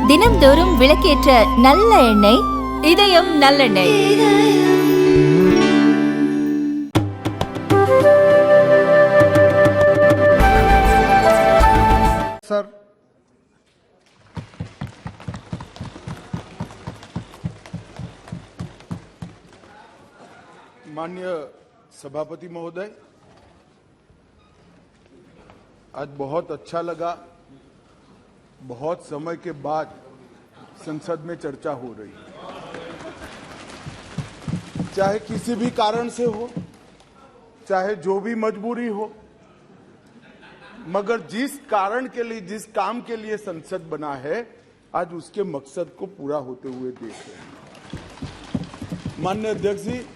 தினம்தோறும் விளக்கேற்ற நல்ல எண்ணெய் இதயம் நல்லெண்ணெய். सर, माननीय सभापति महोदय, आज बहुत अच्छा लगा, बहुत समय के बाद संसद में चर्चा हो रही है। चाहे किसी भी कारण से हो, चाहे जो भी मजबूरी हो, मगर जिस कारण के लिए, जिस काम के लिए संसद बना है, आज उसके मकसद को पूरा होते हुए देख रहे हैं। माननीय अध्यक्ष जी,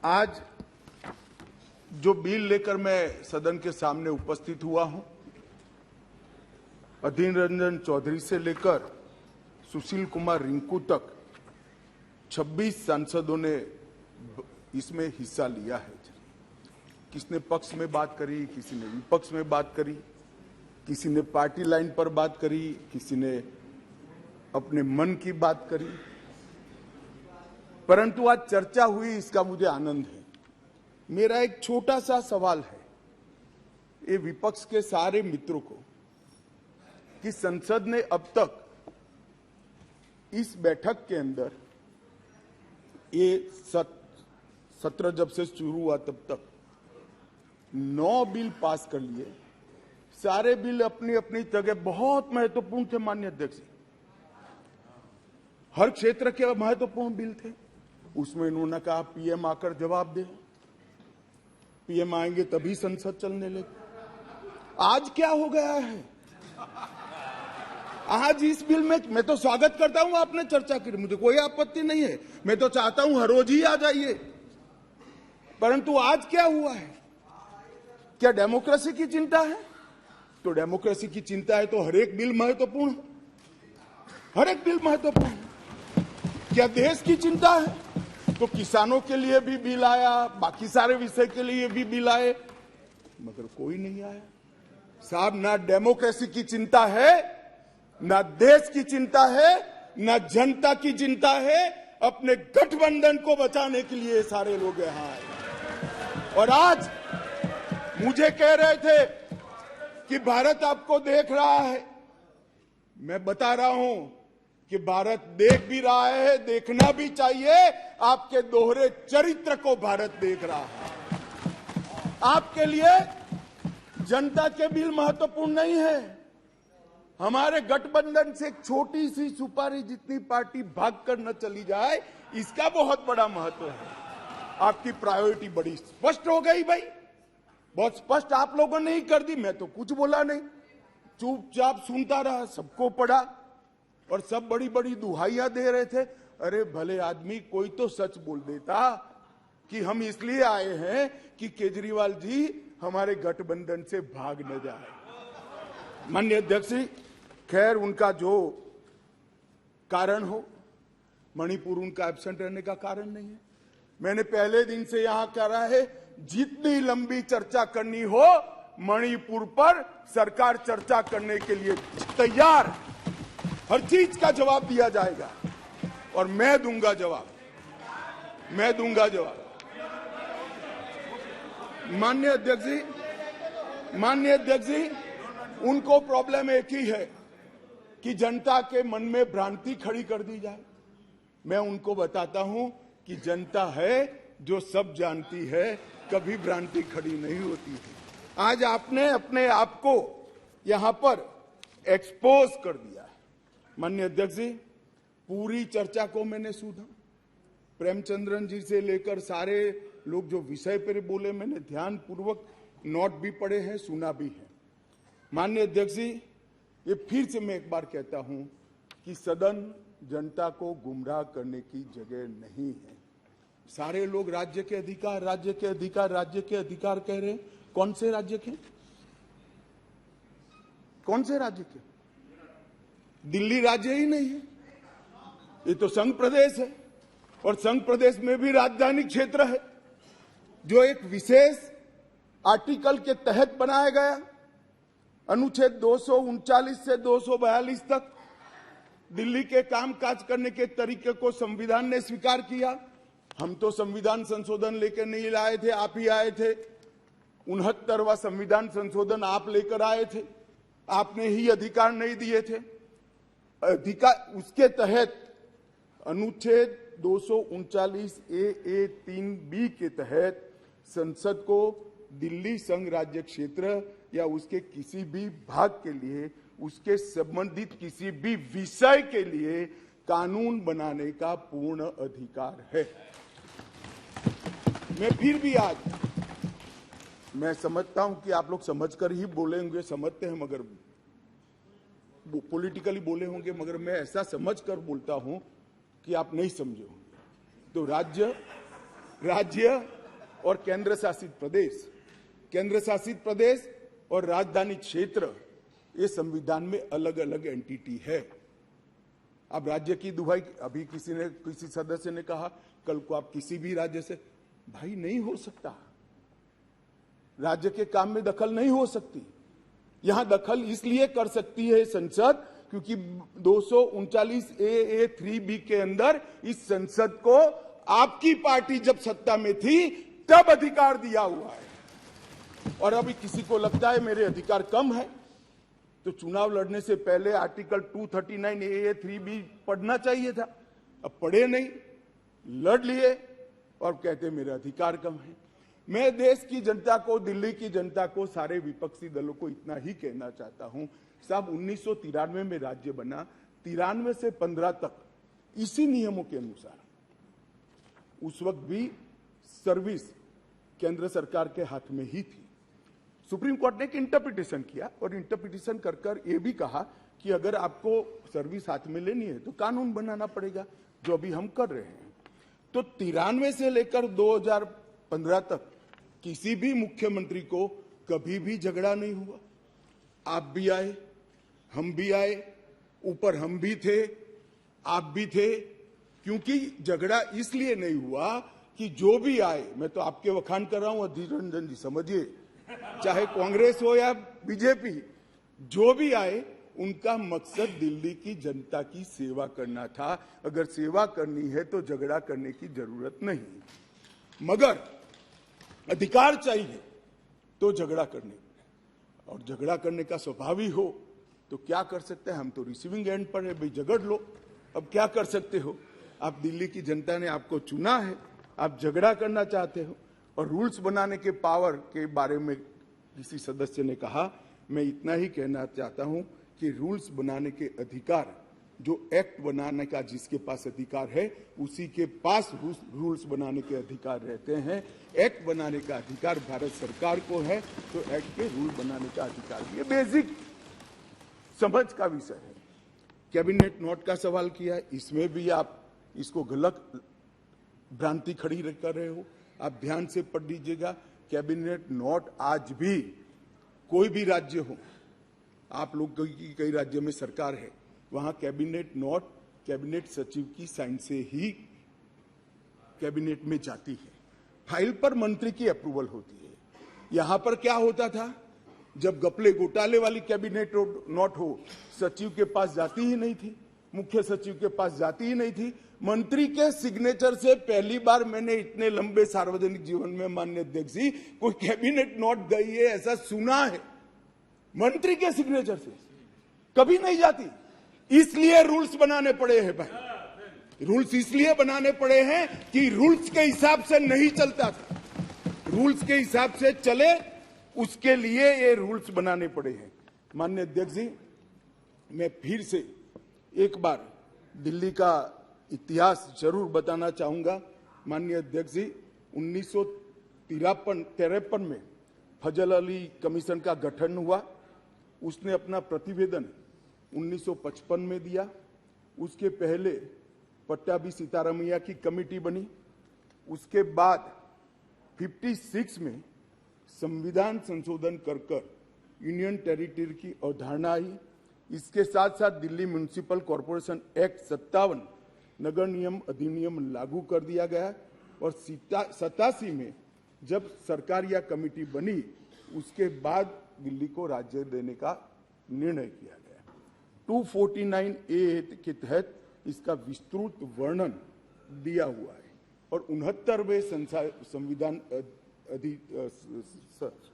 आज जो बिल लेकर मैं सदन के सामने उपस्थित हुआ हूं, अधीर रंजन चौधरी से लेकर सुशील कुमार रिंकू तक 26 सांसदों ने इसमें हिस्सा लिया है। किसने पक्ष में बात करी, किसी ने विपक्ष में बात करी, किसी ने पार्टी लाइन पर बात करी, किसी ने अपने मन की बात करी, परंतु आज चर्चा हुई, इसका मुझे आनंद है। मेरा एक छोटा सा सवाल है ये विपक्ष के सारे मित्रों को कि संसद ने अब तक इस बैठक के अंदर, ये सत्र जब से शुरू हुआ तब तक 9 बिल पास कर लिए। सारे बिल अपनी अपनी जगह बहुत महत्वपूर्ण थे। माननीय अध्यक्ष, हर क्षेत्र के महत्वपूर्ण बिल थे। उसमें इन्होंने कहा पीएम आकर जवाब दे, पीएम आएंगे तभी संसद चलने लगे। आज क्या हो गया है? आज इस बिल में मैं तो स्वागत करता हूं, आपने चर्चा की, मुझे कोई आपत्ति नहीं है, मैं तो चाहता हूं हर रोज ही आ जाइए, परंतु आज क्या हुआ है? क्या डेमोक्रेसी की चिंता है? तो डेमोक्रेसी की चिंता है तो हर एक बिल महत्वपूर्ण है, हर एक बिल महत्वपूर्ण है। क्या देश की चिंता है तो किसानों के लिए भी बिल आया, बाकी सारे विषय के लिए भी बिल आए, मगर कोई नहीं आया। साहब, ना डेमोक्रेसी की चिंता है, ना देश की चिंता है, ना जनता की चिंता है। अपने गठबंधन को बचाने के लिए सारे लोग यहां आए। और आज मुझे कह रहे थे कि भारत आपको देख रहा है। मैं बता रहा हूं कि भारत देख भी रहा है, देखना भी चाहिए। आपके दोहरे चरित्र को भारत देख रहा है। आपके लिए जनता के बिल महत्वपूर्ण नहीं है। हमारे गठबंधन से एक छोटी सी सुपारी जितनी पार्टी भागकर न चली जाए, इसका बहुत बड़ा महत्व है। आपकी प्रायोरिटी बड़ी स्पष्ट हो गई भाई, बहुत स्पष्ट आप लोगों ने ही कर दी। मैं तो कुछ बोला नहीं, चुपचाप सुनता रहा, सबको पढ़ा और सब बड़ी बड़ी दुहाइयां दे रहे थे। अरे भले आदमी, कोई तो सच बोल देता कि हम इसलिए आए हैं कि केजरीवाल जी हमारे गठबंधन से भाग न जाए। माननीय अध्यक्ष जी, खैर उनका जो कारण हो, मणिपुर उनका एब्सेंट रहने का कारण नहीं है। मैंने पहले दिन से यहां कहा है, जितनी लंबी चर्चा करनी हो मणिपुर पर सरकार चर्चा करने के लिए तैयार है। हर चीज का जवाब दिया जाएगा और मैं दूंगा जवाब, मैं दूंगा जवाब। माननीय अध्यक्ष जी, उनको प्रॉब्लम एक ही है कि जनता के मन में भ्रांति खड़ी कर दी जाए। मैं उनको बताता हूं कि जनता है जो सब जानती है, कभी भ्रांति खड़ी नहीं होती है। आज आपने अपने आप को यहां पर एक्सपोज कर दिया है। माननीय अध्यक्ष जी, पूरी चर्चा को मैंने सुना। प्रेमचंद्रन जी से लेकर सारे लोग जो विषय पर बोले, मैंने ध्यानपूर्वक नोट भी पढ़े हैं, सुना भी है। माननीय अध्यक्ष जी, ये फिर से मैं एक बार कहता हूं कि सदन जनता को गुमराह करने की जगह नहीं है। सारे लोग राज्य के अधिकार, राज्य के अधिकार, राज्य के अधिकार कह रहे हैं। कौन से राज्य के? कौन से राज्य के? दिल्ली राज्य ही नहीं है, ये तो संघ प्रदेश है। और संघ प्रदेश में भी राजधानी क्षेत्र है जो एक विशेष आर्टिकल के तहत बनाया गया। अनुच्छेद 239 से 242 तक दिल्ली के कामकाज करने के तरीके को संविधान ने स्वीकार किया। हम तो संविधान संशोधन लेकर नहीं लाए थे, आप ही आए थे। 69वां संविधान संशोधन आप लेकर आए थे, आपने ही अधिकार नहीं दिए थे। अधिकार उसके तहत अनुच्छेद 239 ए 3B के तहत संसद को दिल्ली संघ राज्य क्षेत्र या उसके किसी भी भाग के लिए, उसके संबंधित किसी भी विषय के लिए कानून बनाने का पूर्ण अधिकार है। मैं फिर भी आज मैं समझता हूं कि आप लोग समझकर ही बोले होंगे, समझते हैं, मगर पॉलिटिकली बोले होंगे, मगर मैं ऐसा समझकर बोलता हूं कि आप नहीं समझे होंगे। तो राज्य और केंद्र शासित प्रदेश और राजधानी क्षेत्र, ये संविधान में अलग अलग एंटिटी है। अब राज्य की दुहाई, अभी किसी सदस्य ने कहा कल को आप किसी भी राज्य से, भाई नहीं हो सकता। राज्य के काम में दखल नहीं हो सकती। यहां दखल इसलिए कर सकती है संसद क्योंकि 239 ए 3B के अंदर इस संसद को आपकी पार्टी जब सत्ता में थी तब अधिकार दिया हुआ है। और अभी किसी को लगता है मेरे अधिकार कम है, तो चुनाव लड़ने से पहले आर्टिकल 239 ए 3B पढ़ना चाहिए था। अब पढ़े नहीं, लड़ लिए और कहते मेरे अधिकार कम है। मैं देश की जनता को, दिल्ली की जनता को, सारे विपक्षी दलों को इतना ही कहना चाहता हूं, साहब 1993 में राज्य बना, 93 से 15 तक इसी नियमों के अनुसार उस वक्त भी सर्विस केंद्र सरकार के हाथ में ही थी। सुप्रीम कोर्ट ने एक इंटरप्रिटेशन किया और इंटरप्रिटेशन कर ये भी कहा कि अगर आपको सर्विस हाथ में लेनी है तो कानून बनाना पड़ेगा, जो अभी हम कर रहे हैं। तो 93 से लेकर 2015 तक किसी भी मुख्यमंत्री को कभी भी झगड़ा नहीं हुआ। आप भी आए, हम भी आए, ऊपर हम भी थे, आप भी थे, क्योंकि झगड़ा इसलिए नहीं हुआ कि जो भी आए, मैं तो आपके वखान कर रहा हूं अधीर रंजन जी, समझिए, चाहे कांग्रेस हो या बीजेपी, जो भी आए उनका मकसद दिल्ली की जनता की सेवा करना था। अगर सेवा करनी है तो झगड़ा करने की जरूरत नहीं, मगर अधिकार चाहिए तो झगड़ा करने, और झगड़ा करने का स्वभाव ही हो तो क्या कर सकते हैं। हम तो रिसीविंग एंड पर है, भाई झगड़ लो, अब क्या कर सकते हो। आप दिल्ली की जनता ने आपको चुना है, आप झगड़ा करना चाहते हो। और रूल्स बनाने के पावर के बारे में किसी सदस्य ने कहा, मैं इतना ही कहना चाहता हूं कि रूल्स बनाने के अधिकार, जो एक्ट बनाने का जिसके पास अधिकार है उसी के पास रूल्स बनाने के अधिकार रहते हैं। एक्ट बनाने का अधिकार भारत सरकार को है, तो एक्ट के रूल बनाने का अधिकार, ये बेसिक समझ का विषय है। कैबिनेट नोट का सवाल किया, इसमें भी आप इसको गलत भ्रांति खड़ी कर रहे हो। आप ध्यान से पढ़ लीजिएगा, कैबिनेट नोट आज भी कोई भी राज्य हो, आप लोग की कई राज्य में सरकार है, वहां कैबिनेट नोट कैबिनेट सचिव की साइन से ही कैबिनेट में जाती है। फाइल पर मंत्री की अप्रूवल होती है। यहां पर क्या होता था, जब घपले घोटाले वाली कैबिनेट नोट हो, सचिव के पास जाती ही नहीं थी, मुख्य सचिव के पास जाती ही नहीं थी। मंत्री के सिग्नेचर से पहली बार मैंने इतने लंबे सार्वजनिक जीवन में, माननीय अध्यक्ष जी, कोई कैबिनेट नोट गई है ऐसा सुना है। मंत्री के सिग्नेचर से कभी नहीं जाती, इसलिए रूल्स बनाने पड़े हैं भाई। रूल्स इसलिए बनाने पड़े हैं कि रूल्स के हिसाब से नहीं चलता था, रूल्स के हिसाब से चले, उसके लिए ये रूल्स बनाने पड़े हैं। माननीय अध्यक्ष जी, मैं फिर से एक बार दिल्ली का इतिहास जरूर बताना चाहूंगा। माननीय अध्यक्ष जी, 1953 में फजल अली कमीशन का गठन हुआ। उसने अपना प्रतिवेदन 1955 में दिया। उसके पहले पट्टाभी सीतारामैया की कमेटी बनी। उसके बाद 56 में संविधान संशोधन कर यूनियन टेरिटरी की अवधारणा आई। इसके साथ साथ दिल्ली म्युनिसिपल कॉरपोरेशन एक्ट 57 नगर नियम अधिनियम लागू कर दिया गया। और 87 में जब सरकार या कमेटी बनी, उसके बाद दिल्ली को राज्य देने का निर्णय किया गया। 249A के तहत इसका विस्तृत वर्णन दिया हुआ है और 69वें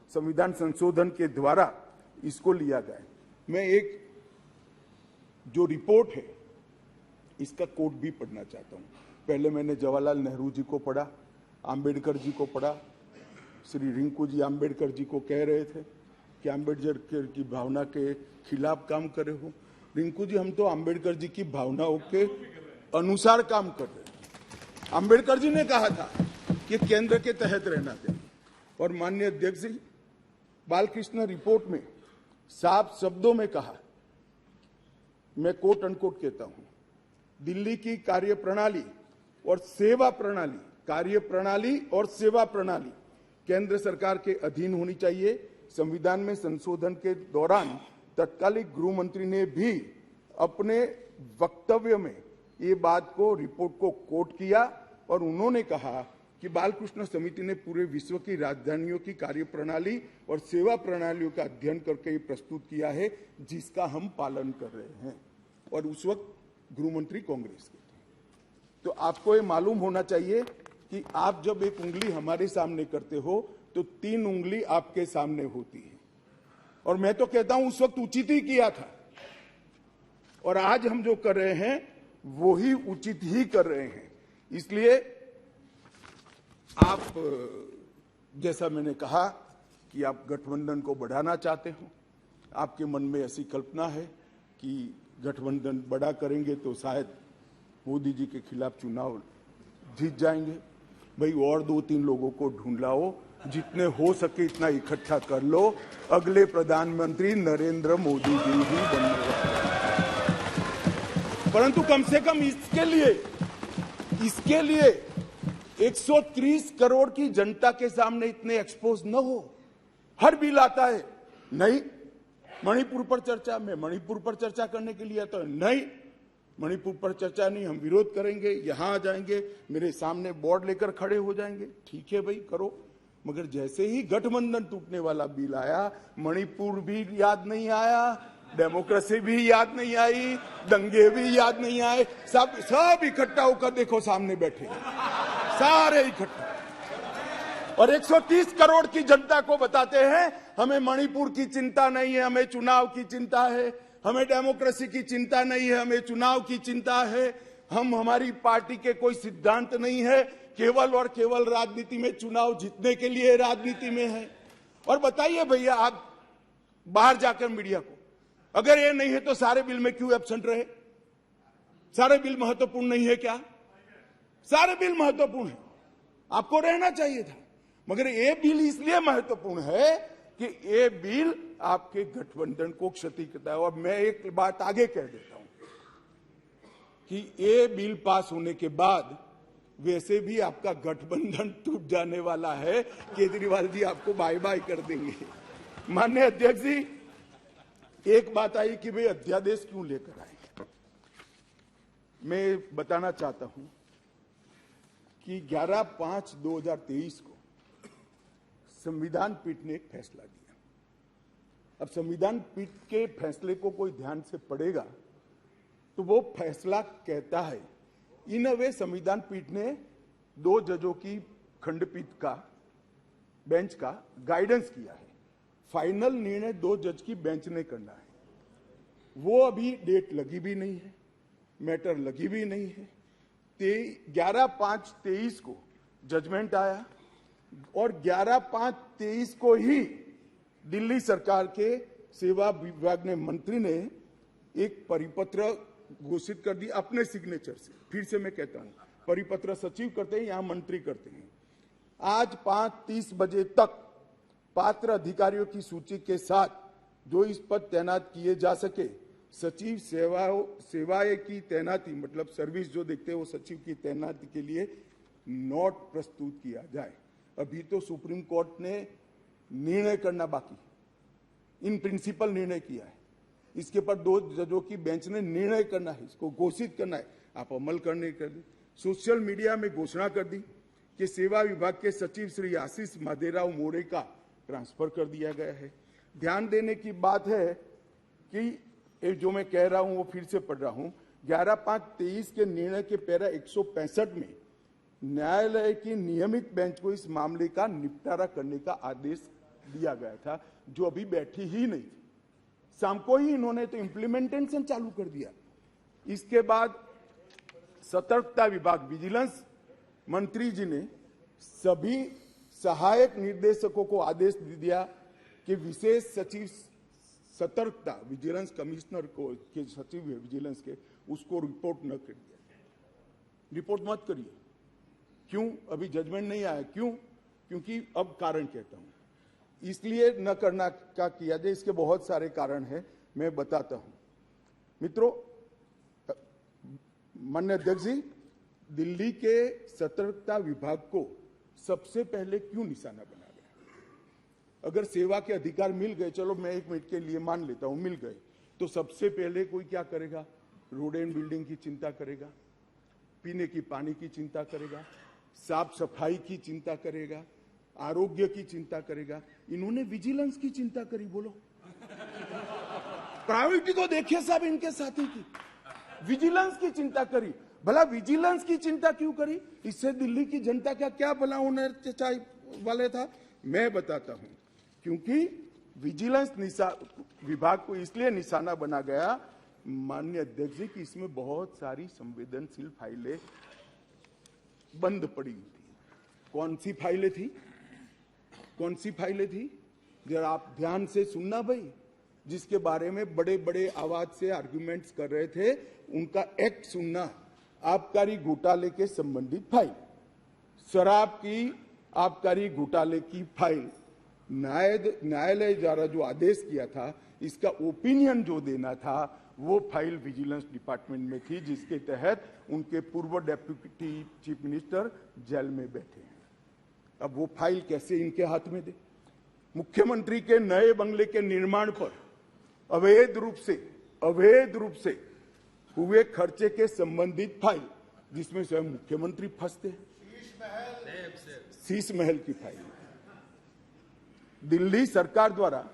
संविधान संशोधन के द्वारा इसको लिया गया है। मैं एक जो रिपोर्ट है इसका कोट भी पढ़ना चाहता हूं। पहले मैंने जवाहरलाल नेहरू जी को पढ़ा, आम्बेडकर जी को पढ़ा। श्री रिंकू जी आम्बेडकर जी को कह रहे थे कि आम्बेडकर की भावना के खिलाफ काम करे हो। रिंकू जी, हम तो आम्बेडकर जी की भावनाओं के अनुसार काम कर रहे हैं। आम्बेडकर जी ने कहा था कि केंद्र के तहत रहना चाहिए और माननीय अध्यक्ष जी बालकृष्ण रिपोर्ट में साफ शब्दों में कहा, मैं कोट अनकोट कहता हूं, दिल्ली की कार्यप्रणाली और सेवा प्रणाली, कार्यप्रणाली और सेवा प्रणाली केंद्र सरकार के अधीन होनी चाहिए। संविधान में संशोधन के दौरान तत्कालीन गृह मंत्री ने भी अपने वक्तव्य में ये बात को, रिपोर्ट को कोट किया और उन्होंने कहा कि बालकृष्ण समिति ने पूरे विश्व की राजधानियों की कार्यप्रणाली और सेवा प्रणालियों का अध्ययन करके ये प्रस्तुत किया है, जिसका हम पालन कर रहे हैं। और उस वक्त गृह मंत्री कांग्रेस के थे। तो आपको ये मालूम होना चाहिए कि आप जब एक उंगली हमारे सामने करते हो तो 3 उंगली आपके सामने होती है। और मैं तो कहता हूं उस वक्त उचित ही किया था और आज हम जो कर रहे हैं वो ही उचित ही कर रहे हैं। इसलिए आप, जैसा मैंने कहा कि आप गठबंधन को बढ़ाना चाहते हो, आपके मन में ऐसी कल्पना है कि गठबंधन बड़ा करेंगे तो शायद मोदी जी के खिलाफ चुनाव जीत जाएंगे। भाई और 2-3 लोगों को ढूंढ लाओ, जितने हो सके इतना इकट्ठा कर लो, अगले प्रधानमंत्री नरेंद्र मोदी जी ही बनने वाले। परंतु कम से कम इसके लिए 130 करोड़ की जनता के सामने इतने एक्सपोज न हो। हर बिल आता है, नहीं मणिपुर पर चर्चा, मैं मणिपुर पर चर्चा करने के लिए आता हूं, नहीं मणिपुर पर चर्चा नहीं, हम विरोध करेंगे, यहां आ जाएंगे, मेरे सामने बोर्ड लेकर खड़े हो जाएंगे। ठीक है भाई, करो। मगर जैसे ही गठबंधन टूटने वाला बिल आया, मणिपुर भी याद नहीं आया, डेमोक्रेसी भी याद नहीं आई, दंगे भी याद नहीं आए। सब इकट्ठा होकर देखो सामने बैठे, सारे इकट्ठा, और 130 करोड़ की जनता को बताते हैं हमें मणिपुर की चिंता नहीं है, हमें चुनाव की चिंता है, हमें डेमोक्रेसी की चिंता नहीं है, हमें चुनाव की चिंता है। हमारी पार्टी के कोई सिद्धांत नहीं है, केवल और केवल राजनीति में, चुनाव जीतने के लिए राजनीति में है। और बताइए भैया आप बाहर जाकर मीडिया को, अगर ये नहीं है तो सारे बिल में क्यों एब्सेंट रहे? सारे बिल महत्वपूर्ण नहीं है क्या? सारे बिल महत्वपूर्ण है, आपको रहना चाहिए था। मगर ये बिल इसलिए महत्वपूर्ण है कि ये बिल आपके गठबंधन को क्षति करता है। और मैं एक बात आगे कह देता हूं कि ये बिल पास होने के बाद वैसे भी आपका गठबंधन टूट जाने वाला है, केजरीवाल जी आपको बाय बाय कर देंगे। माननीय अध्यक्ष जी, एक बात आई कि वे अध्यादेश क्यों लेकर आए। मैं बताना चाहता हूं कि 11/5/2023 को संविधान पीठ ने एक फैसला दिया। अब संविधान पीठ के फैसले को कोई ध्यान से पढ़ेगा तो वो फैसला कहता है, इन अ वे संविधान पीठ ने 2 जजों की खंडपीठ का, बेंच का गाइडेंस किया है। फाइनल निर्णय 2 जज की बेंच ने करना है। वो अभी डेट लगी भी नहीं है, मैटर लगी भी नहीं है। 11/5/23 को जजमेंट आया और 11/5/23 को ही दिल्ली सरकार के सेवा विभाग ने, मंत्री ने एक परिपत्र घोषित कर दिया अपने सिग्नेचर से। फिर से मैं कहता हूं, परिपत्र सचिव करते हैं, यहां मंत्री करते हैं। आज 5:30 बजे तक पात्र अधिकारियों की सूची के साथ जो इस पद तैनात किए जा सके, सचिव सेवाएं की तैनाती, मतलब सर्विस जो देखते हैं वो सचिव की तैनाती के लिए नोट प्रस्तुत किया जाए। अभी तो सुप्रीम कोर्ट ने निर्णय करना बाकी, इन प्रिंसिपल निर्णय किया है। इसके पर 2 जजों की बेंच ने निर्णय करना है, इसको घोषित करना है, आप अमल करने कर दी। सोशल मीडिया में घोषणा कर दी कि सेवा विभाग के सचिव श्री आशीष माधेराव मोरे का ट्रांसफर कर दिया गया है। ध्यान देने की बात है कि ये जो मैं कह रहा हूं वो फिर से पढ़ रहा हूं। 11/5/23 के निर्णय के पैरा 165 में न्यायालय की नियमित बेंच को इस मामले का निपटारा करने का आदेश दिया गया था, जो अभी बैठी ही नहीं थी। शाम को ही इन्होंने तो इम्प्लीमेंटेशन चालू कर दिया। इसके बाद सतर्कता विभाग, विजिलेंस मंत्री जी ने सभी सहायक निर्देशकों को आदेश दे दिया कि विशेष सचिव सतर्कता, विजिलेंस कमिश्नर को के सचिव है विजिलेंस के, उसको रिपोर्ट न करिए, रिपोर्ट मत करिए। क्यों? अभी जजमेंट नहीं आया। क्यों? क्योंकि अब कारण कहता हूं, इसलिए न करना का किया जाए। इसके बहुत सारे कारण हैं, मैं बताता हूं। मित्रों, माननीय अध्यक्ष जी, दिल्ली के सतर्कता विभाग को सबसे पहले क्यों निशाना बना गया? अगर सेवा के अधिकार मिल गए, चलो मैं 1 मिनट के लिए मान लेता हूं मिल गए, तो सबसे पहले कोई क्या करेगा? रोड एंड बिल्डिंग की चिंता करेगा, पीने की पानी की चिंता करेगा, साफ सफाई की चिंता करेगा, आरोग्य की चिंता करेगा। इन्होंने विजिलेंस की चिंता करी। बोलो, प्रायोरिटी तो देखिए साहब इनके साथी की, विजिलेंस की चिंता करी। भला विजिलेंस की चिंता क्यों करी? इससे दिल्ली की जनता का क्या भला होने वाले था? मैं बताता हूं। क्योंकि विजिलेंस विभाग को इसलिए निशाना बना गया, माननीय अध्यक्ष जी, कि इसमें बहुत सारी संवेदनशील फाइलें बंद पड़ी हुई थी। कौन सी फाइलें थी? कौन सी फाइलें थी? जरा आप ध्यान से सुनना भाई। जिसके बारे में बड़े बड़े आवाज से आर्गुमेंट्स कर रहे थे, उनका एक्ट सुनना। आबकारी घोटाले के संबंधित फाइल, शराब की आबकारी घोटाले की फाइल, न्यायालय द्वारा जो आदेश किया था, इसका ओपिनियन जो देना था, वो फाइल विजिलेंस डिपार्टमेंट में थी, जिसके तहत उनके पूर्व डेप्यूटी चीफ मिनिस्टर जेल में बैठे हैं। अब वो फाइल कैसे इनके हाथ में दे? मुख्यमंत्री के नए बंगले के निर्माण पर अवैध रूप से हुए खर्चे के संबंधित फाइल, जिसमें स्वयं मुख्यमंत्री फंसते हैं। शीश महल की फाइल दिल्ली सरकार द्वारा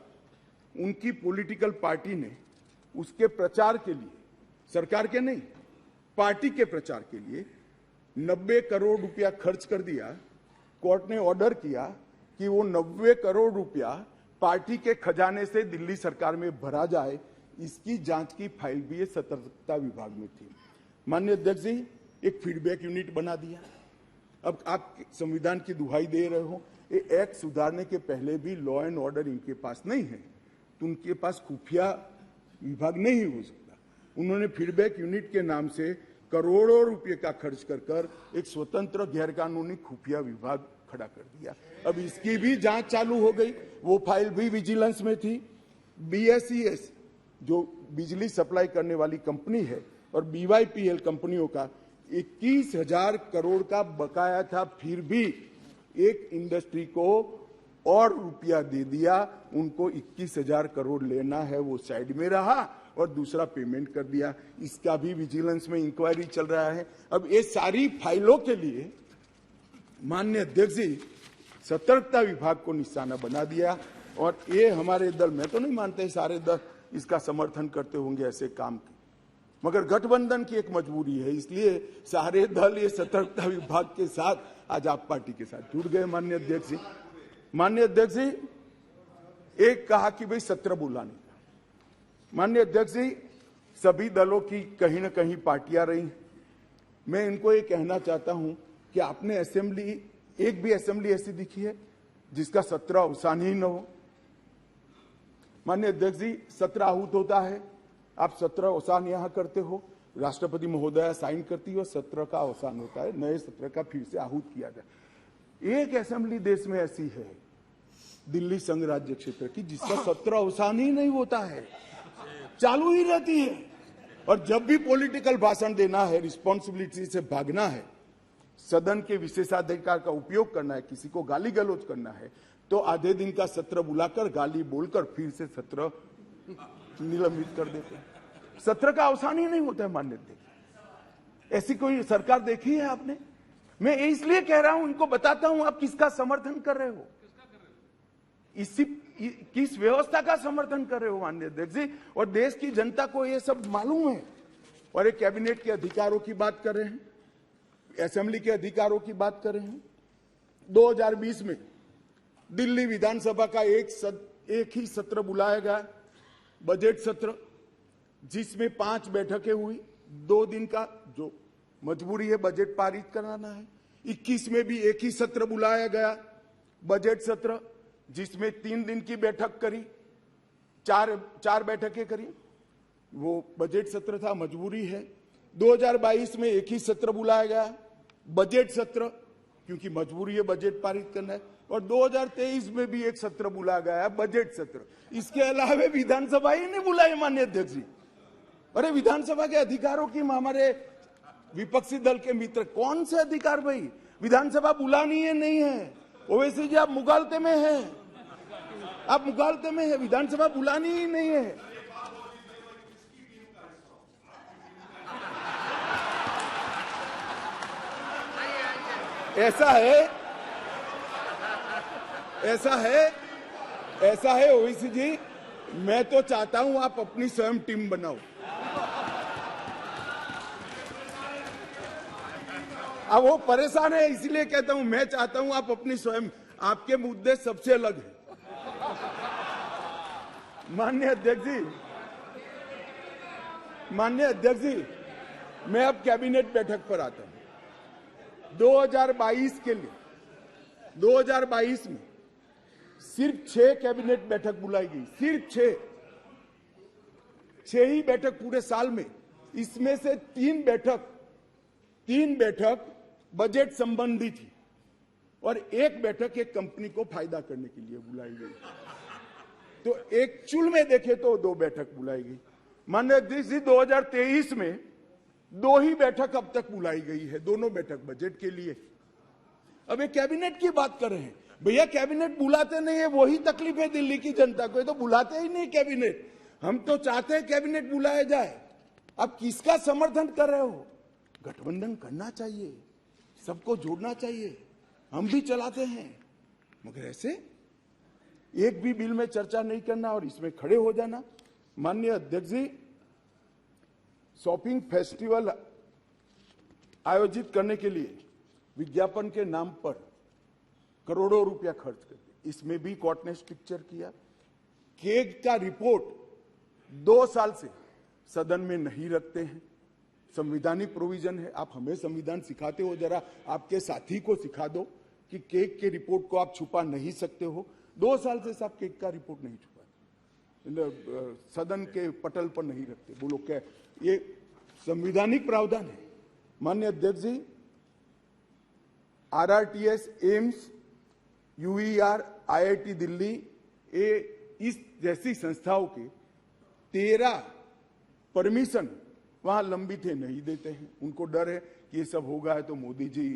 उनकी पॉलिटिकल पार्टी ने उसके प्रचार के लिए, सरकार के नहीं, पार्टी के प्रचार के लिए 90 करोड़ रुपया खर्च कर दिया। कोर्ट ने ऑर्डर किया कि वो 90 करोड़ रुपया पार्टी के खजाने से दिल्ली सरकार में भरा जाए। इसकी जांच की फाइल भी ये सतर्कता विभाग में थी। माननीय अध्यक्ष जी, एक फीडबैक यूनिट बना दिया। अब आप संविधान की दुहाई दे रहे हो, ये एक्ट सुधारने के पहले भी लॉ एंड ऑर्डर इनके पास नहीं है, तो उनके पास खुफिया विभाग नहीं हो सकता। उन्होंने फीडबैक यूनिट के नाम से करोड़ों रुपए का खर्च कर एक स्वतंत्र गैर कानूनी खुफिया विभाग खड़ा कर दिया। अब इसकी भी जांच चालू हो गई। वो फाइल भी विजिलेंस में थी। BSES जो बिजली सप्लाई करने वाली कंपनी है और BYPL कंपनियों का 21,000 करोड़ का बकाया था, फिर भी एक इंडस्ट्री को और रुपया दे दिया। उनको 21,000 करोड़ लेना है, वो साइड में रहा और दूसरा पेमेंट कर दिया। इसका भी विजिलेंस में इंक्वायरी चल रहा है। अब ये सारी फाइलों के लिए माननीय अध्यक्ष जी, सतर्कता विभाग को निशाना बना दिया। और ये हमारे दल, मैं तो नहीं मानते सारे दल इसका समर्थन करते होंगे ऐसे काम की, मगर गठबंधन की एक मजबूरी है, इसलिए सारे दल ये सतर्कता विभाग के साथ आज आप पार्टी के साथ जुड़ गए। माननीय अध्यक्ष जी, एक कहा कि भाई सत्र बुलाने का। माननीय अध्यक्ष जी, सभी दलों की कहीं ना कहीं पार्टियां रही। मैं इनको ये कहना चाहता हूं कि आपने असेंबली, एक भी असेंबली ऐसी दिखी है जिसका सत्र अवसान ही न हो? माननीय अध्यक्ष जी, सत्र आहूत होता है, आप सत्र अवसान यहां करते हो, राष्ट्रपति महोदया साइन करती है और सत्र का अवसान होता है, नए सत्र का फिर से आहूत किया जाए। एक असेंबली देश में ऐसी है, दिल्ली संघ राज्य क्षेत्र की, जिसका सत्र अवसान ही नहीं होता है, चालू ही रहती है। और जब भी पॉलिटिकल भाषण देना है, रिस्पॉन्सिबिलिटी से भागना है, सदन के विशेषाधिकार का उपयोग करना है, किसी को गाली गलौज करना है, तो आधे दिन का सत्र बुलाकर गाली बोलकर फिर से सत्र निलंबित कर देते हैं। सत्र का अवसान ही नहीं होता है। मान्य देखिए, ऐसी कोई सरकार देखी है आपने? मैं इसलिए कह रहा हूं, इनको बताता हूं आप किसका समर्थन कर रहे हो। इसी किस व्यवस्था का समर्थन कर रहे हो माननीय अध्यक्ष जी? और देश की जनता को ये सब मालूम है। और एक कैबिनेट के अधिकारों की बात कर रहे हैं, असेंबली के अधिकारों की बात कर रहे हैं। 2020 में दिल्ली विधानसभा का एक ही सत्र बुलाया गया, बजट सत्र, जिसमें 5 बैठकें हुई, 2 दिन का, जो मजबूरी है बजट पारित कराना है। 21 में भी एक ही सत्र बुलाया गया, बजट सत्र, जिसमें 3 दिन की बैठक करी, चार बैठकें करी, वो बजट सत्र था, मजबूरी है। 2022 में एक ही सत्र बुलाया गया, बजट सत्र, क्योंकि मजबूरी है बजट पारित करना है। और 2023 में भी एक सत्र बुलाया गया, बजट सत्र। इसके अलावा विधानसभा ही नहीं बुलाई माननीय अध्यक्ष जी। अरे विधानसभा के अधिकारों की हमारे विपक्षी दल के मित्र, कौन से अधिकार भाई? विधानसभा बुलानी है नहीं है? ओवैसी जी आप मुगालते में हैं, आप मुगालते में है, विधानसभा बुलानी ही नहीं है। ऐसा है ओवैसी जी, मैं तो चाहता हूं आप अपनी स्वयं टीम बनाओ। अब वो परेशान है, इसलिए कहता हूं, मैं चाहता हूं आप अपनी स्वयं, आपके मुद्दे सबसे अलग है। माननीय अध्यक्ष जी, मैं अब कैबिनेट बैठक पर आता हूं। 2022 के लिए 2022 में सिर्फ 6 कैबिनेट बैठक बुलाई गई, सिर्फ 6 ही बैठक पूरे साल में। इसमें से 3 बैठक बजट संबंधी थी और 1 बैठक एक कंपनी को फायदा करने के लिए बुलाई गई। तो एक्चुअल में देखे तो 2 बैठक बुलाई गई। माननीय अध्यक्ष जी, 2023 में 2 ही बैठक अब तक बुलाई गई है, दोनों बैठक बजट के लिए। अब ये कैबिनेट की बात कर रहे हैं भैया, कैबिनेट बुलाते नहीं है, वही तकलीफ है दिल्ली की जनता को। ये तो बुलाते ही नहीं कैबिनेट। हम तो चाहते हैं कैबिनेट बुलाया जाए। अब किसका समर्थन कर रहे हो? गठबंधन करना चाहिए, सबको जोड़ना चाहिए, हम भी चलाते हैं, मगर ऐसे एक भी बिल में चर्चा नहीं करना और इसमें खड़े हो जाना। माननीय अध्यक्ष जी, शॉपिंग फेस्टिवल आयोजित करने के लिए विज्ञापन के नाम पर करोड़ों रुपया खर्च कर दिए। इसमें भी कोर्ट ने स्ट्रिक्चर किया। केग का रिपोर्ट 2 साल से सदन में नहीं रखते हैं, संवैधानिक प्रोविजन है। आप हमें संविधान सिखाते हो, जरा आपके साथी को सिखा दो कि केग के रिपोर्ट को आप छुपा नहीं सकते हो। 2 साल से साहब केग का रिपोर्ट नहीं छुपा, सदन के पटल पर नहीं रखते। बोलो क्या ये संवैधानिक प्रावधान है? माननीय अध्यक्ष जी, RRTS, AIIMS, UER, IIT Delhi, इस जैसी संस्थाओं के 13 परमिशन वहां लंबित है, नहीं देते हैं। उनको डर है कि ये सब होगा तो मोदी जी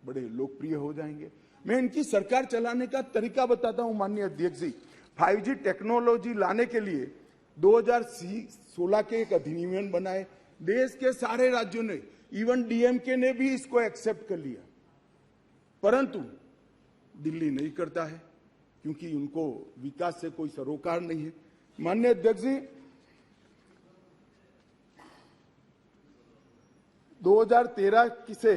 बड़े लोकप्रिय हो जाएंगे। मैं इनकी सरकार चलाने का तरीका बताता हूं माननीय अध्यक्ष जी। 5G टेक्नोलॉजी लाने के लिए 2016 के एक अधिनियम बनाए, देश के सारे राज्यों ने, इवन DMK ने भी इसको एक्सेप्ट कर लिया, परंतु दिल्ली नहीं करता है क्योंकि उनको विकास से कोई सरोकार नहीं है। माननीय अध्यक्ष जी, 2013 से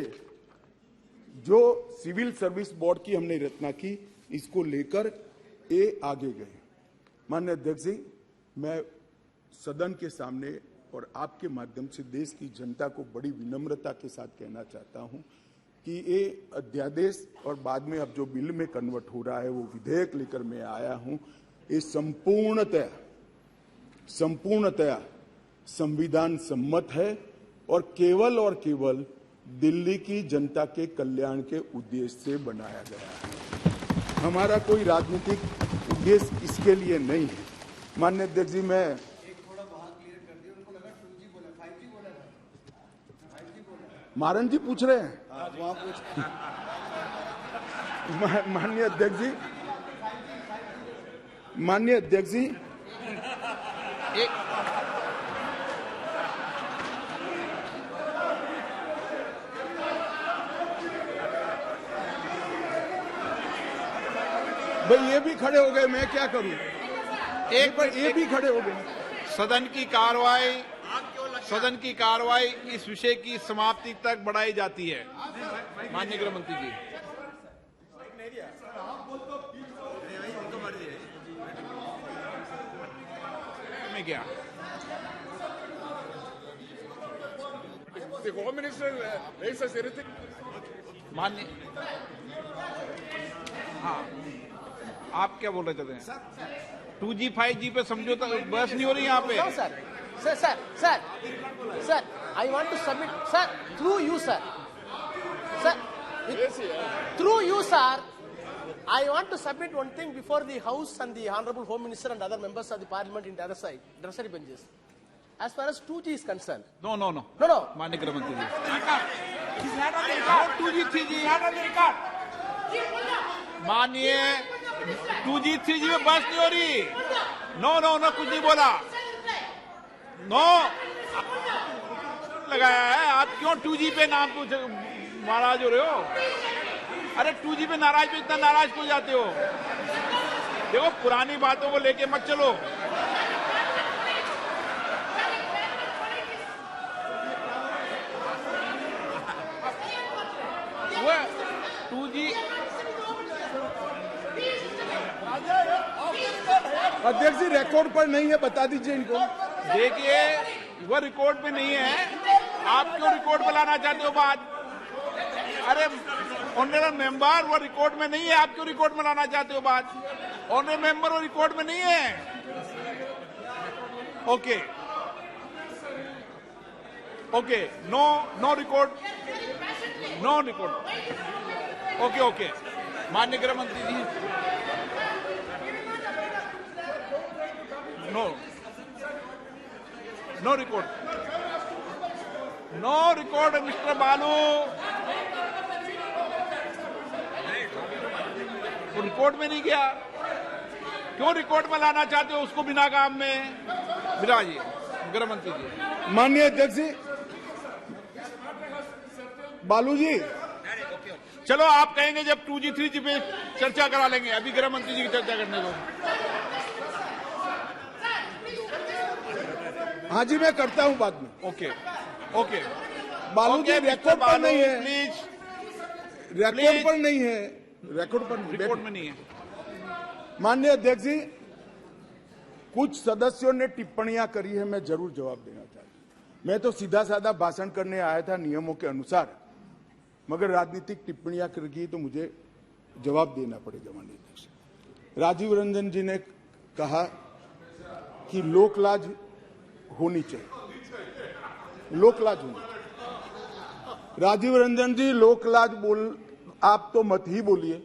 जो सिविल सर्विस बोर्ड की हमने रचना की, इसको लेकर ये आगे गए। माननीय अध्यक्ष जी, मैं सदन के सामने और आपके माध्यम से देश की जनता को बड़ी विनम्रता के साथ कहना चाहता हूं कि ये अध्यादेश और बाद में अब जो बिल में कन्वर्ट हो रहा है, वो विधेयक लेकर मैं आया हूं, ये संपूर्णतया संविधान सम्मत है और केवल दिल्ली की जनता के कल्याण के उद्देश्य से बनाया गया है। हमारा कोई राजनीतिक उद्देश्य इसके लिए नहीं है। माननीय अध्यक्ष जी, मैं मारन जी पूछ रहे हैं, माननीय अध्यक्ष जी, भाई ये भी खड़े हो गए, मैं क्या करूं? एक पर ये भी खड़े हो गए। सदन की कार्रवाई इस विषय की समाप्ति तक बढ़ाई जाती है। माननीय गृह मंत्री जी, में क्या The Home Minister raises everything. माननीय, हाँ, आप क्या बोल रहे थे? 2G 5G पे समझौता बहस नहीं हो रही यहाँ पे। No, sir, I want to submit, sir, through you, sir, through you, sir, I want to submit one thing before the House and the Honorable Home Minister and other members of the Parliament in the other side, adversary benches. As far as 2G is concerned. No. No. माननीय गृह मंत्री जी, 2G 3G माननीय 2G 3G में बहस नहीं हो रही। No कुछ नहीं बोला। नो लगाया है। आप क्यों 2G पे नाम पूछ नाराज हो रहे हो? अरे 2G पे नाराज पे इतना नाराज क्यों जाते हो? देखो, पुरानी बातों को लेके मत चलो। वो 2G अध्यक्ष जी रिकॉर्ड पर नहीं है, बता दीजिए इनको। देखिए, वो रिकॉर्ड में नहीं है। आप क्यों रिकॉर्ड में लाना चाहते हो बात? अरे ऑनरेबल मेंबर, वो रिकॉर्ड में नहीं है। आप क्यों रिकॉर्ड में लाना चाहते हो बात? ऑनरेबल मेंबर, वो रिकॉर्ड में नहीं है। Okay, no record, no record. Okay, माननीय गृह मंत्री जी, नो रिकॉर्ड मिस्टर बालू। वो रिकॉर्ड में नहीं गया। क्यों रिकॉर्ड में लाना चाहते हो उसको बिना काम में? बिराजिए गृह मंत्री जी। माननीय अध्यक्ष जी, बालू जी, चलो आप कहेंगे जब 2G 3G पे चर्चा करा लेंगे। अभी गृह मंत्री जी की चर्चा करने दो। हाँ जी, मैं करता हूं बाद में। ओके बालू जी, रिकॉर्ड पर नहीं है। प्लीज, रिकॉर्ड पर नहीं है। रिकॉर्ड में नहीं है। माननीय अध्यक्ष जी, कुछ सदस्यों ने टिप्पणियां करी है, मैं जरूर जवाब देना चाहता हूं। मैं तो सीधा साधा भाषण करने आया था नियमों के अनुसार, मगर राजनीतिक टिप्पणियां कर की तो मुझे जवाब देना पड़ेगा। माननीय अध्यक्ष, राजीव रंजन जी ने कहा कि लोकलाज होनी चाहिए, लोकलाज होनी चाहिए। राजीव रंजन जी, लोकलाज आप तो मत ही बोलिए,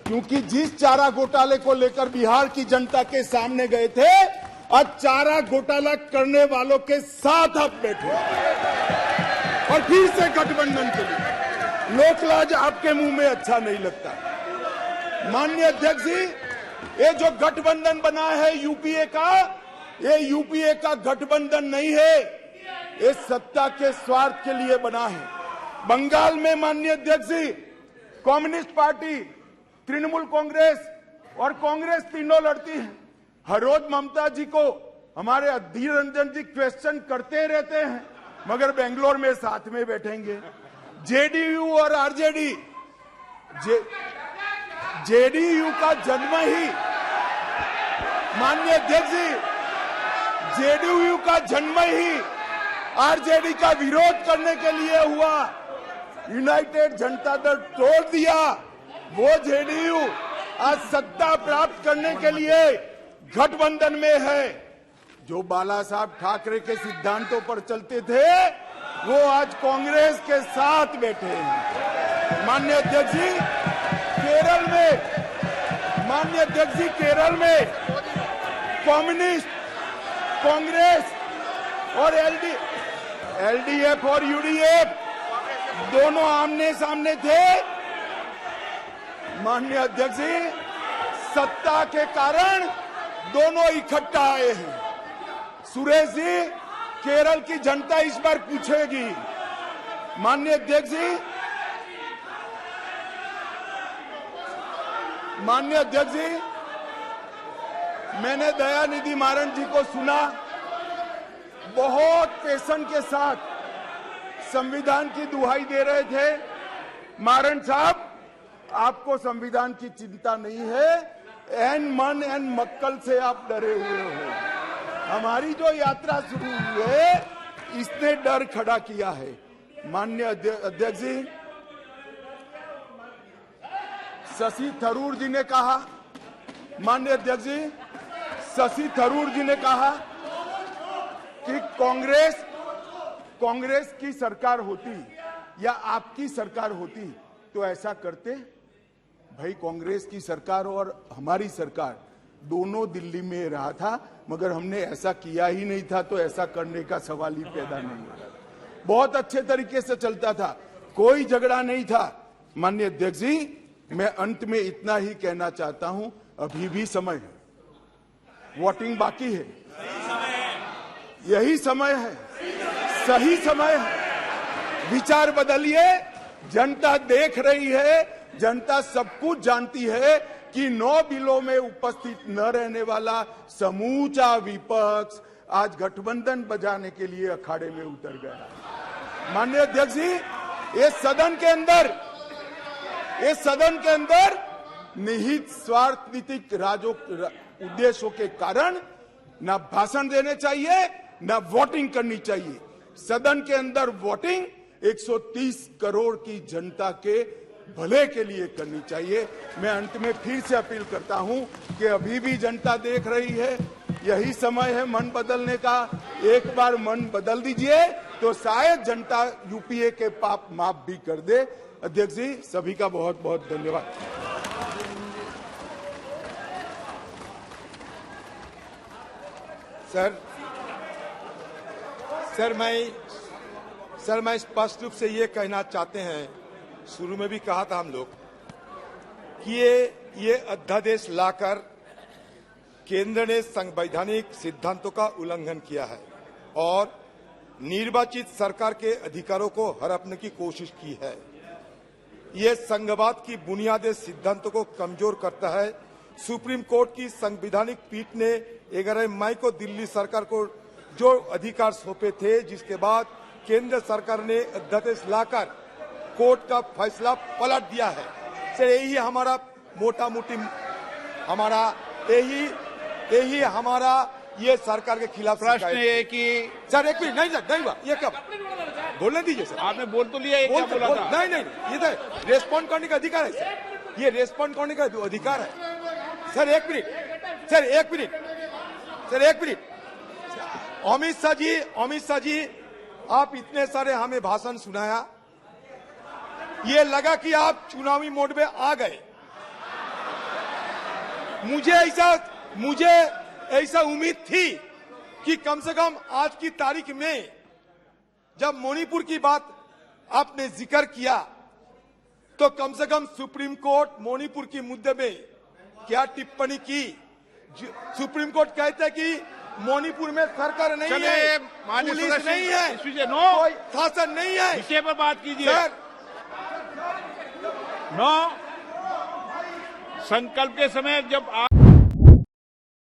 क्योंकि जिस चारा घोटाले को लेकर बिहार की जनता के सामने गए थे, आज चारा घोटाला करने वालों के साथ आप बैठे और फिर से गठबंधन के लिए। लोकलाज आपके मुंह में अच्छा नहीं लगता। माननीय अध्यक्ष जी, ये जो गठबंधन बना है यूपीए का, ये यूपीए का गठबंधन नहीं है, ये सत्ता के स्वार्थ के लिए बना है। बंगाल में माननीय अध्यक्ष जी, कम्युनिस्ट पार्टी, तृणमूल कांग्रेस और कांग्रेस तीनों लड़ती हैं। हर रोज ममता जी को हमारे अधीर रंजन जी क्वेश्चन करते रहते हैं, मगर बेंगलोर में साथ में बैठेंगे। जेडीयू और आरजेडी, जेडीयू का जन्म ही, माननीय अध्यक्ष जी, जेडीयू का जन्म ही आरजेडी का विरोध करने के लिए हुआ। यूनाइटेड जनता दल तोड़ दिया। वो जेडीयू आज सत्ता प्राप्त करने के लिए गठबंधन में है। जो बाला साहब ठाकरे के सिद्धांतों पर चलते थे, वो आज कांग्रेस के साथ बैठे हैं। माननीय अध्यक्ष जी, केरल में, माननीय अध्यक्ष जी, केरल में कम्युनिस्ट, कांग्रेस और एलडीएफ और यूडीएफ दोनों आमने सामने थे। माननीय अध्यक्ष जी, सत्ता के कारण दोनों इकट्ठा आए हैं। सुरेश जी, केरल की जनता इस बार पूछेगी। माननीय अध्यक्ष जी, माननीय अध्यक्ष जी, मैंने दयानिधि मारन जी को सुना, बहुत पेशन के साथ संविधान की दुहाई दे रहे थे। मारन साहब, आपको संविधान की चिंता नहीं है, एन मन एन मक्कल से आप डरे हुए हो। हमारी जो यात्रा शुरू हुई है, इसने डर खड़ा किया है। माननीय अध्यक्ष जी, शशि थरूर जी ने कहा, माननीय अध्यक्ष जी, शशि थरूर जी ने कहा कि कांग्रेस की सरकार होती या आपकी सरकार होती तो ऐसा करते। भाई, कांग्रेस की सरकार और हमारी सरकार दोनों दिल्ली में रहा था, मगर हमने ऐसा किया ही नहीं था, तो ऐसा करने का सवाल ही पैदा नहीं हो रहा। बहुत अच्छे तरीके से चलता था, कोई झगड़ा नहीं था। माननीय अध्यक्ष जी, मैं अंत में इतना ही कहना चाहता हूं, अभी भी समय है, वोटिंग बाकी है, यही समय है, सही समय है। विचार बदलिए, जनता देख रही है, जनता सब कुछ जानती है कि 9 बिलों में उपस्थित न रहने वाला समूचा विपक्ष आज गठबंधन बजाने के लिए अखाड़े में उतर गया। माननीय अध्यक्ष जी, ये सदन के अंदर निहित स्वार्थ नीतिक उद्देश्यों के कारण न भाषण देने चाहिए, न वोटिंग करनी चाहिए। सदन के अंदर वोटिंग 130 करोड़ की जनता के भले के लिए करनी चाहिए। मैं अंत में फिर से अपील करता हूं कि अभी भी जनता देख रही है, यही समय है मन बदलने का। एक बार मन बदल दीजिए तो शायद जनता यूपीए के पाप माफ भी कर दे। अध्यक्ष जी, सभी का बहुत बहुत धन्यवाद। सर मैं स्पष्ट रूप से ये कहना चाहते हैं, शुरू में भी कहा था हम लोग कि ये अध्यादेश लाकर केंद्र ने संवैधानिक सिद्धांतों का उल्लंघन किया है और निर्वाचित सरकार के अधिकारों को हड़पने की कोशिश की है। ये संघवाद की बुनियादी सिद्धांतों को कमजोर करता है। सुप्रीम कोर्ट की संवैधानिक पीठ ने 11 मई को दिल्ली सरकार को जो अधिकार सौंपे थे, जिसके बाद केंद्र सरकार ने अध्यादेश लाकर कोर्ट का फैसला पलट दिया है। सर, यही हमारा मोटा मोटी यही हमारा ये सरकार के खिलाफ प्रश्न है कि सर एक मिनट, नहीं हुआ ये कब बोलने दीजिए सर। आपने बोल तो लिया, ये क्या बोला था? नहीं, ये तो रेस्पॉन्ड करने का अधिकार है सर, ये रेस्पॉन्ड करने का अधिकार है। सर एक मिनट अमित शाह जी, आप इतने सारे हमें भाषण सुनाया, ये लगा कि आप चुनावी मोड में आ गए। मुझे ऐसा उम्मीद थी कि कम से कम आज की तारीख में जब मणिपुर की बात आपने जिक्र किया तो कम से कम सुप्रीम कोर्ट मणिपुर के मुद्दे में क्या टिप्पणी की। सुप्रीम कोर्ट कहते हैं कि मणिपुर में सरकार नहीं है, पुलिस नहीं है, कोई शासन नहीं है। विषय पर बात कीजिए सर। संकल्प के समय जब